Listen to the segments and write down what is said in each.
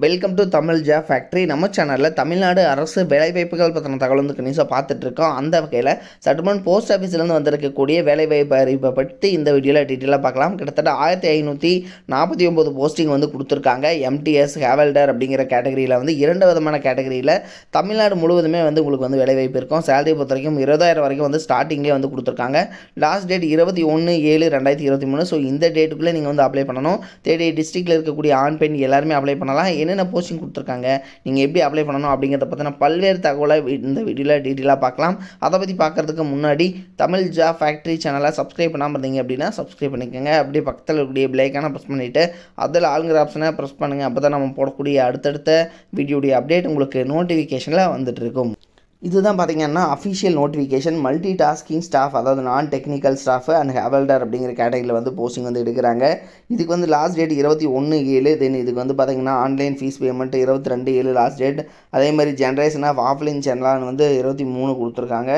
Welcome to Tamil job factory. நம்ம சேனலில் தமிழ்நாடு அரசு வேலைவாய்ப்புகள் பற்றின தகவல் வந்து கணிசாக பார்த்துட்ருக்கோம். அந்த வகையில் சட்டமன்ற போஸ்ட் ஆஃபீஸ்லேருந்து வந்திருக்கக்கூடிய வேலைவாய்ப்பு அறிவிப்பை பற்றி இந்த வீடியோவில் டீட்டெயிலாக பார்க்கலாம். கிட்டத்தட்ட 1549 போஸ்டிங் வந்து கொடுத்துருக்காங்க. எம்டிஎஸ் ஹேவல்டர் அப்படிங்கிற கேட்டகரியில் வந்து 2 விதமான கேட்டகரியில் தமிழ்நாடு முழுவதுமே வந்து உங்களுக்கு வந்து வேலைவாய்ப்பு இருக்கும். சேலரி பொறுத்த வரைக்கும் 20,000 வரைக்கும் வந்து ஸ்டார்டிங்லேயே வந்து கொடுத்துருக்காங்க. Last date 21/7/2023. ஸோ இந்த டேட்டுக்குள்ளே நீங்கள் வந்து அப்ளை பண்ணணும். 38 டிஸ்ட்ரிக்டில் இருக்கக்கூடிய ஆண் பெண் எல்லாருமே அப்ளை பண்ணலாம். என்னென்ன போஸ்டிங் கொடுத்துருக்காங்க, நீங்கள் எப்படி அப்ளை பண்ணணும் அப்படிங்கிறத பற்றின பல்வேறு தகவலை இந்த வீடியோவில் டீட்டெயிலாக பார்க்கலாம். அதை பற்றி பார்க்குறதுக்கு முன்னாடி தமிழ் ஜாப் ஃபேக்ட்ரி சேனலை சப்ஸ்கிரைப் பண்ணாமல் இருந்தீங்க அப்படின்னா சப்ஸ்கிரைப் பண்ணிக்கோங்க. அப்படியே பக்கத்தில் இருக்கக்கூடிய பெல்லைக்கான ப்ரெஸ் பண்ணிவிட்டு அதில் ஆளுங்கிற ஆப்ஷனை ப்ரெஸ் பண்ணுங்கள். அப்போ தான் நம்ம போடக்கூடிய அடுத்தடுத்த வீடியோடைய அப்டேட் உங்களுக்கு நோட்டிஃபிகேஷனில் வந்துட்டு இருக்கும். இதுதான் பார்த்திங்கன்னா official notification. Multi tasking staff, அதாவது நான் டெக்னிக்கல் ஸ்டாஃப் அண்ட் ஹேவல்டர் அப்படிங்கிற கேட்டகரியில் வந்து போஸ்டிங் வந்து எடுக்கிறாங்க. இதுக்கு வந்து லாஸ்ட் டேட் 21/7. தென் இதுக்கு வந்து பார்த்திங்கன்னா online fees payment 22/7 last date. அதே மாதிரி ஜென்ரேஷன் ஆஃப் ஆஃப்லைன் சேனலாக வந்து 23 கொடுத்துருக்காங்க.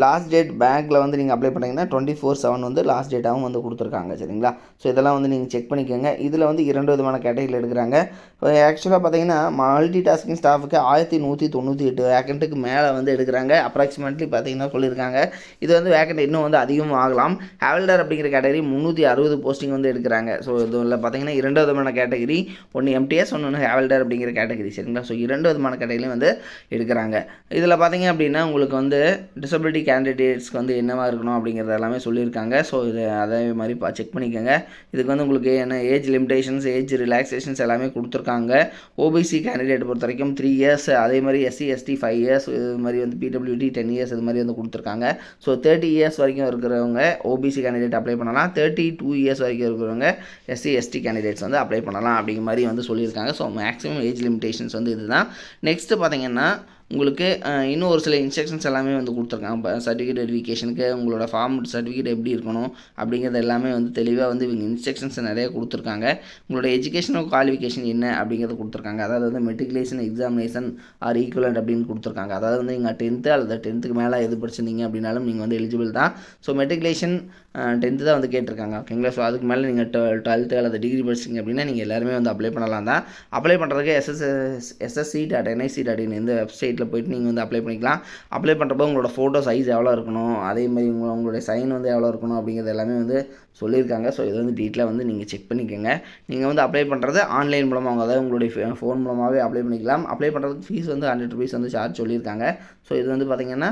லாஸ்ட் டேட் பேங்க்கில் வந்து நீங்கள் அப்ளை பண்ணிங்கன்னா 24/7 வந்து லாஸ்ட் டேட்டாகவும் வந்து கொடுத்துருக்காங்க. சரிங்களா? ஸோ இதெல்லாம் வந்து நீங்கள் செக் பண்ணிக்கோங்க. இதில் வந்து 2 விதமான கேட்டகரியில் எடுக்கிறாங்க. ஆக்சுவலாக பார்த்தீங்கன்னா மல்டி டாஸ்கிங் ஸ்டாஃபுக்கு 1198 வேக்கண்ட்டுக்கு மேலே வந்து எடுக்கிறாங்க. அப்ராக்சிமேட்லி பார்த்தீங்கன்னா சொல்லியிருக்காங்க. இது வந்து வேக்கண்ட் இன்னும் வந்து அதிகமாக ஆகலாம். ஹேவல்டர் அப்படிங்கிற கேட்டகரி 360 போஸ்டிங் வந்து எடுக்கிறாங்க. ஸோ இதில் பார்த்தீங்கன்னா 2 விதமான கேட்டகரி, ஒன்று எம்டிஎஸ், ஒன்று ஹேவல்டர் அப்படிங்கிற கேட்டகரி. சரிங்களா? ஸோ 2 விதமான கேட்டகரியும் வந்து எடுக்கிறாங்க. இதில் பார்த்தீங்க அப்படின்னா உங்களுக்கு வந்து டிசபிலிட்டி கேண்டிடேட்ஸ்க்கு வந்து என்னவா இருக்கணும் அப்படிங்கிறது எல்லாமே சொல்லியிருக்காங்க. ஸோ இது அதே மாதிரி செக் பண்ணிக்கோங்க. இதுக்கு வந்து உங்களுக்கு என்ன ஏஜ் லிமிடேஷன்ஸ், ஏஜ் ரிலாக்ஸேஷன்ஸ் எல்லாமே கொடுத்துருக்காங்க. ஓபிசி கேண்டிடேட் பொறுத்த வரைக்கும் 3 இயர்ஸ், அதே மாதிரி எஸ்சி எஸ்டி 5 இயர்ஸ், இது மாதிரி வந்து பிடபிள்யூடி 10 இயர்ஸ் இது மாதிரி வந்து கொடுத்துருக்காங்க. ஸோ 30 இயர்ஸ் வரைக்கும் இருக்கிறவங்க ஓபிசி கேண்டிடேட் அப்ளை பண்ணலாம். 32 இயர்ஸ் வரைக்கும் இருக்கிறவங்க எஸ்சி எஸ்டி கேண்டிடேட்ஸ் வந்து அப்ளை பண்ணலாம் அப்படிங்கிற மாதிரி வந்து சொல்லியிருக்காங்க. ஸோ மேக்ஸிமம் ஏஜ் லிமிடேஷன்ஸ் வந்து இதுதான். நெக்ஸ்ட்டு பார்த்தீங்கன்னா உங்களுக்கு இன்னும் ஒரு சில இன்ஸ்ட்ரக்ஷன்ஸ் எல்லாமே வந்து கொடுத்துருக்காங்க. இப்போ சர்டிஃபிகேட் வெரிஃபிகேஷனுக்கு உங்களோட ஃபார்ம் சர்டிஃபிகேட் எப்படி இருக்கணும் அப்படிங்கிறது எல்லாமே வந்து தெளிவாக வந்து இவங்க இன்ஸ்ட்ரக்ஷன்ஸ் நிறைய கொடுத்துருக்காங்க. உங்களோட எஜுகேஷனல் குவாலிஃபிகேஷன் என்ன அப்படிங்கிறத கொடுத்துருக்காங்க. அதாவது வந்து மெட்ரிகுலேஷன் எக்ஸாமினேஷன் ஆர் ஈக்குவலண்ட் அப்படின்னு கொடுத்துருக்காங்க. அதாவது வந்து நீங்கள் 10th அல்லது 10th மேலே எது படிச்சிருந்தீங்க அப்படின்னாலும் நீங்கள் வந்து எலிஜிபிள் தான். ஸோ மெட்ரிகுலேஷன் 10th தான் வந்து கேட்டிருக்காங்க. ஓகேங்களா? ஸோ அதுக்கு மேலே நீங்கள் 12th அல்லது டிகிரி படிச்சிங்க அப்படின்னா நீங்கள் எல்லாருமே வந்து அப்ளை பண்ணலாம் தான். அப்ளை பண்ணுறதுக்கு ssc.nic.in இந்த வெப்சைட்டில் போய்ட்டு நீங்கள் வந்து அப்ளை பண்ணிக்கலாம். அப்ளை பண்ணுறப்போ உங்களோட ஃபோட்டோ சைஸ் எவ்வளோ இருக்கணும், அதே மாதிரி உங்களுடைய சைன் வந்து எவ்வளோ இருக்கணும் அப்படிங்கிறது எல்லாமே வந்து சொல்லியிருக்காங்க. ஸோ இது வந்து டீட்டெயிலாக வந்து நீங்கள் செக் பண்ணிக்கோங்க. நீங்கள் வந்து அப்ளை பண்ணுறது ஆன்லைன் மூலமாக, அதாவது உங்களுடைய ஃபோன் மூலமாகவே அப்ளை பண்ணிக்கலாம். அப்ளை பண்ணுறதுக்கு ஃபீஸ் வந்து 100 rupees வந்து சார்ஜ் சொல்லியிருக்காங்க. ஸோ இது வந்து பார்த்திங்கன்னா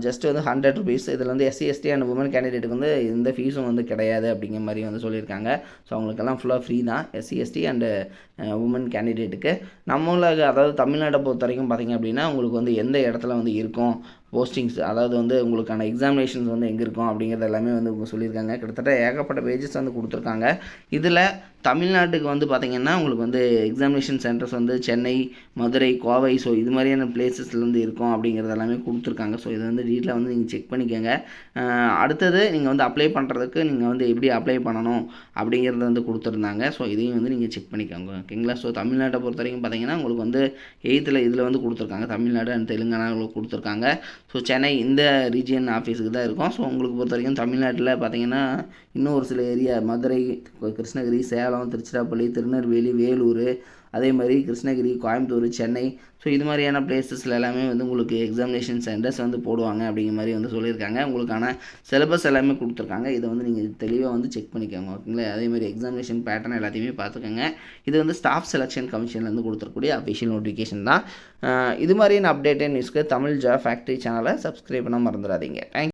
ஜஸ்ட் வந்து 100 rupees. இதில் வந்து எஸ்சி எஸ்டி அண்ட் உமன் கேண்டிடேட்டுக்கு வந்து எந்த ஃபீஸும் வந்து கிடையாது அப்படிங்கிற மாதிரி வந்து சொல்லியிருக்காங்க. ஸோ அவங்களுக்கெல்லாம் ஃபுல்லாக ஃப்ரீ தான், எஸ்சி எஸ்டி அண்டு உமன் கேண்டிடேட்டுக்கு. நம்மளுக்கு அதாவது தமிழ்நாட்டை பொறுத்த வரைக்கும் பார்த்திங்க அப்படின்னா உங்களுக்கு வந்து எந்த இடத்துல வந்து இருக்கும் போஸ்டிங்ஸ், அதாவது வந்து உங்களுக்கான எக்ஸாமினேஷன்ஸ் வந்து எங்கே இருக்கும் அப்படிங்கிறது எல்லாமே வந்து அவங்க சொல்லியிருக்காங்க. கிட்டத்தட்ட ஏகப்பட்ட பேஜஸ் வந்து கொடுத்துருக்காங்க. இதில் தமிழ்நாட்டுக்கு வந்து பார்த்திங்கன்னா உங்களுக்கு வந்து எக்ஸாமினேஷன் சென்டர்ஸ் வந்து சென்னை, மதுரை, கோவை, ஸோ இது மாதிரியான பிளேசஸ்லேருந்து இருக்கும் அப்படிங்கிறது எல்லாமே கொடுத்துருக்காங்க. ஸோ இதை வந்து டீட்டெயிலாக வந்து நீங்கள் செக் பண்ணிக்கோங்க. அடுத்தது நீங்கள் வந்து அப்ளை பண்ணுறதுக்கு நீங்கள் வந்து எப்படி அப்ளை பண்ணணும் அப்படிங்கிறத வந்து கொடுத்துருந்தாங்க. ஸோ இதையும் வந்து நீங்கள் செக் பண்ணிக்கோங்க. ஓகேங்களா? ஸோ தமிழ்நாட்டை பொறுத்த வரைக்கும் பார்த்திங்கன்னா உங்களுக்கு வந்து 8th இதில் வந்து கொடுத்துருக்காங்க. தமிழ்நாடு அண்ட் தெலுங்கானாவில் கொடுத்துருக்காங்க. ஸோ சென்னை இந்த ரீஜியன் ஆஃபீஸுக்கு தான் இருக்கும். ஸோ உங்களுக்கு பொறுத்த வரைக்கும் தமிழ்நாட்டில் பார்த்திங்கன்னா இன்னும் ஒரு சில ஏரியா மதுரை, கிருஷ்ணகிரி, சேலம், திருச்சிராப்பள்ளி, திருநெல்வேலி, வேலூர், அதே மாதிரி கிருஷ்ணகிரி, கோயம்புத்தூர், சென்னை, ஸோ இது மாதிரியான பிளேசஸில் எல்லாமே வந்து உங்களுக்கு எக்ஸாமினேஷன் சென்டர்ஸ் வந்து போடுவாங்க அப்படிங்கிற மாதிரி வந்து சொல்லியிருக்காங்க. உங்களுக்கான சிலபஸ் எல்லாமே கொடுத்துருக்காங்க. இதை வந்து நீங்கள் தெளிவாக வந்து செக் பண்ணிக்கோங்க. ஓகேங்களா? அதேமாதிரி எக்ஸாமினேஷன் பேட்டர்ன் எல்லாத்தையுமே பார்த்துக்கோங்க. இது வந்து ஸ்டாஃப் செலெக்ஷன் கமிஷன்லேருந்து கொடுத்துருக்கூடிய அஃபிஷியல் நோட்டிஃபிகேஷன் தான். இது மாதிரியான அப்டேட்டட் நியூஸ்க்கு தமிழ் ஜாப் ஃபேக்ட்ரி சேனலை சப்ஸ்கிரைப் பண்ண மறந்துடாதீங்க. தேங்க்யூ.